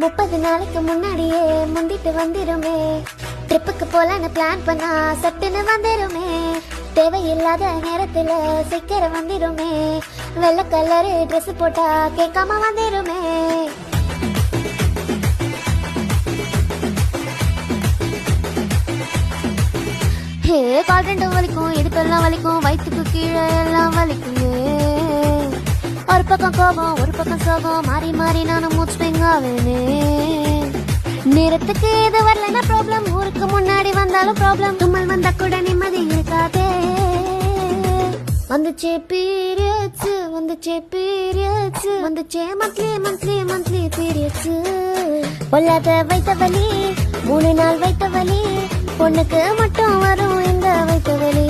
30 நாளைக்கு முன்னாடியே முந்திட்டு வந்துருமே. ட்ரிப்புக்கு போலான்னு பிளான் பண்ணா சட்டுன்னு வந்துருமே. தேவையில்லாத நேரத்துல சீக்கிரம் வந்துருமே. வெள்ளை கலரு ட்ரெஸ் போட்டா கேட்காம வந்துருமே. ஹே கால் ரெண்டும் வலிக்கும், இடுப்பெல்லாம் வலிக்கும், வயிற்றுக்கு கீழே எல்லாம் வலிக்குமே. ஒரு பக்கம் கோபம் ஒரு பக்கம் சோகம், மாறி மாறி நானும் மூச்சுங்க ஆவேனே. நேரத்துக்கு இது வரலன்னா ப்ராப்ளம், ஊருக்கு முன்னாடி வந்தாலும் ப்ராப்ளம். தும்மல் வந்தா கூட நிம்மதி இருக்காதே. வந்துச்சே பீரியட்ஸ், வந்துச்சே பீரியட்ஸ், வந்துச்சே மந்த்லி மந்த்லி மந்த்லி பீரியட்ஸ். பொல்லாத வைத்த வலி, 3 நாள் வைத்த வலி, பொண்ணுக்கு மட்டும் வரும் இந்த வைத்த வலி.